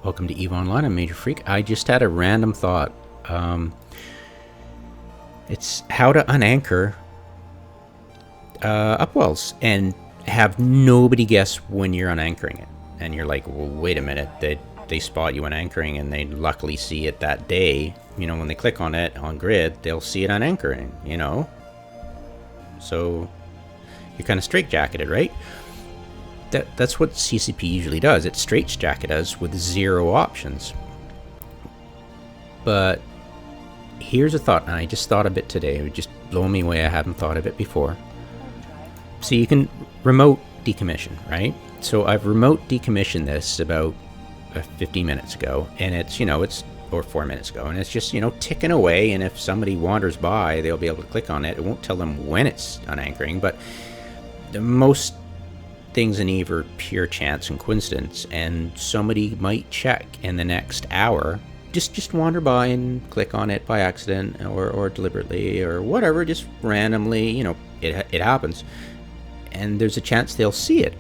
Welcome to EVE Online. I'm Major Freak. I just had a random thought. It's how to unanchor upwells and have nobody guess when you're unanchoring it. And you're like, well, wait a minute. They spot you unanchoring, and they luckily see it that day. You know, when they click on it on grid, they'll see it unanchoring, you know? So you're kind of straitjacketed, right? That's what CCP usually does. It straitjackets us with 0 options. But here's a thought, and I just thought of it today. It would just blow me away. I haven't thought of it before. So you can remote decommission, right? So I've remote decommissioned this about 15 minutes ago, and it's, or 4 minutes ago, and it's just, ticking away. And if somebody wanders by, they'll be able to click on it. It won't tell them when it's unanchoring, but the most things in EVE are pure chance and coincidence, and somebody might check in the next hour, just wander by and click on it by accident or deliberately or whatever, just randomly, it happens, and there's a chance they'll see it,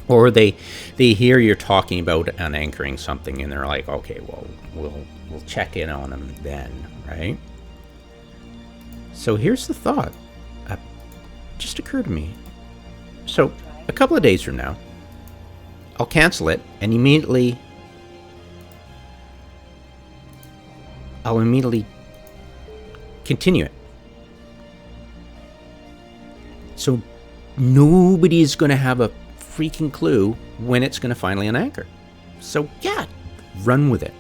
or they hear you're talking about unanchoring something, and they're like, okay, well, we'll check in on them then, right? So here's the thought, just occurred to me. So a couple of days from now, I'll cancel it and I'll immediately continue it. So nobody's going to have a freaking clue when it's going to finally unanchor. So yeah, run with it.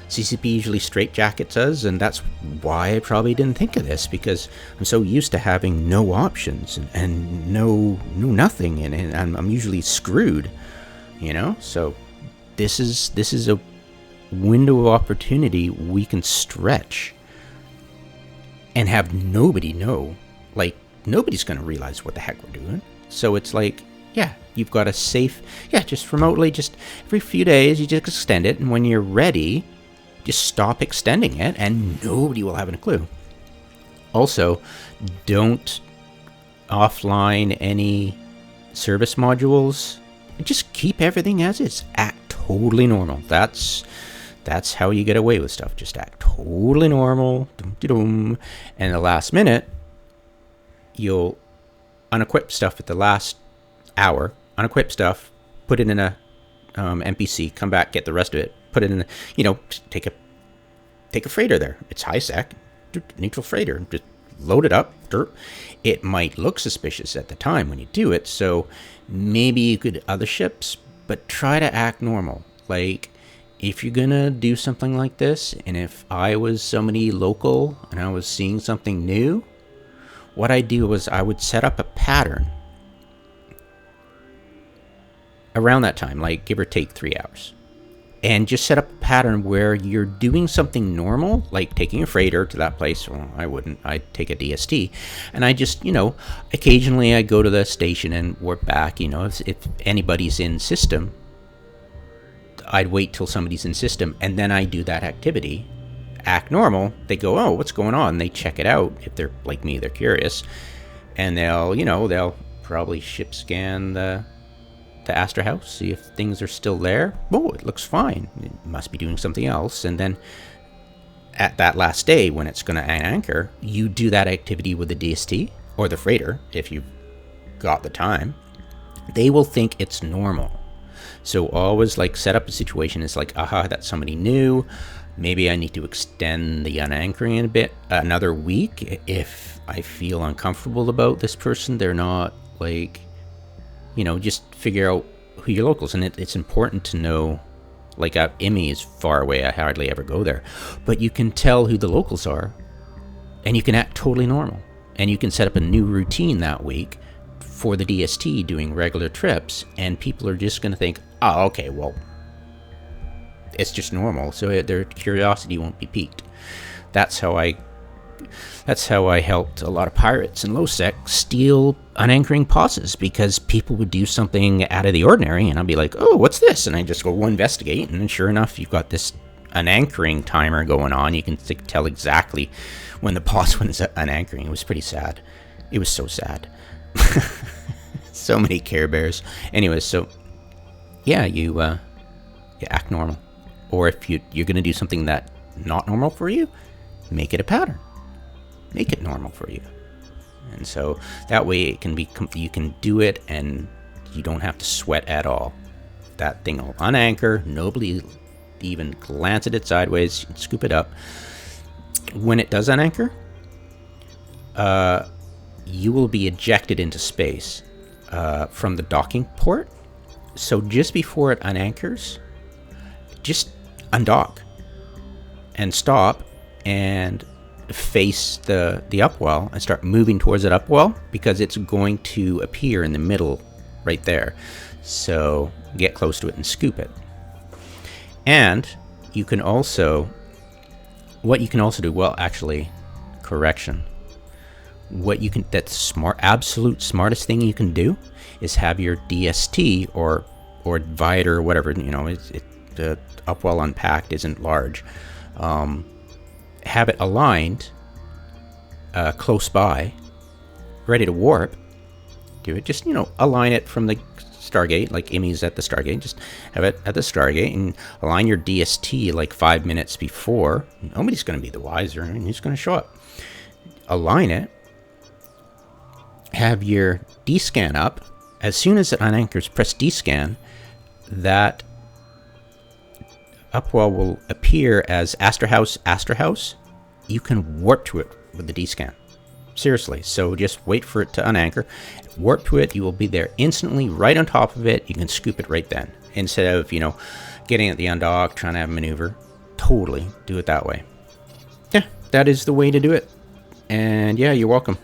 CCP usually straitjackets us, and that's why I probably didn't think of this, because I'm so used to having no options and no nothing, and I'm usually screwed, So this is a window of opportunity we can stretch and have nobody know. Like, nobody's going to realize what the heck we're doing. So it's like, yeah, you've got a safe, just remotely, just every few days you just extend it, and when you're ready, just stop extending it, and nobody will have a clue. Also, don't offline any service modules. Just keep everything as is. Act totally normal. That's how you get away with stuff. Just act totally normal. And the last minute, you'll unequip stuff at the last hour. Unequip stuff, put it in a NPC, come back, get the rest of it, put it in, take a freighter there. It's high sec, neutral freighter. Just load it up. It might look suspicious at the time when you do it, so maybe you could other ships, but try to act normal. Like, if you're gonna do something like this, and if I was somebody local and I was seeing something new, what I'd do was I would set up a pattern around that time, like give or take 3 hours, and just set up a pattern where you're doing something normal, like taking a freighter to that place. Well, I wouldn't. I'd take a DST, and I just, occasionally I go to the station and warp back. If anybody's in system, I'd wait till somebody's in system, and then I do that activity, act normal. They go, oh, what's going on? They check it out. If they're like me, they're curious, and they'll probably ship scan the Astra House, see if things are still there. Oh, it looks fine. It must be doing something else. And then at that last day, when it's going to anchor, you do that activity with the DST or the freighter, if you've got the time. They will think it's normal. So always set up a situation. It's like, aha, that's somebody new. Maybe I need to extend the unanchoring a bit, another week, if I feel uncomfortable about this person. They're not just figure out who your locals, and it's important to know, IMI is far away, I hardly ever go there, but you can tell who the locals are, and you can act totally normal, and you can set up a new routine that week for the DST doing regular trips, and people are just going to think, oh, okay, well, it's just normal, so their curiosity won't be piqued. That's how I helped a lot of pirates in low sec steal unanchoring pauses, because people would do something out of the ordinary, and I'd be like, oh, what's this? And I just go investigate, and sure enough, you've got this unanchoring timer going on. You can tell exactly when the pause was unanchoring. It was pretty sad. It was so sad. So many Care Bears. Anyways, so yeah, you act normal. or if you're going to do something that not normal for you, make it a pattern. Make it normal for you. And so that way it can be, you can do it and you don't have to sweat at all. That thing will unanchor, nobody even glance at it sideways, scoop it up. When it does unanchor, you will be ejected into space from the docking port. So just before it unanchors, just undock and stop and face the upwell and start moving towards that upwell, because it's going to appear in the middle right there. So get close to it and scoop it. And you can also, what you can also do, well, actually, correction. What you can, that's smart, absolute smartest thing you can do is have your DST or Viator or whatever, the Upwell Unpacked isn't large. Have it aligned close by, ready to warp. Do it, just, align it from the Stargate, like Emmy's at the Stargate. Just have it at the Stargate and align your DST like 5 minutes before. Nobody's going to be the wiser. Who's going to show up? Align it. Have your D-scan up. As soon as it unanchors, press D-scan. That Upwell will appear as Astor House. You can warp to it with the D-scan. Seriously. So just wait for it to unanchor. Warp to it. You will be there instantly, right on top of it. You can scoop it right then. Instead of, getting at the undock, trying to have a maneuver. Totally do it that way. Yeah, that is the way to do it. And yeah, you're welcome.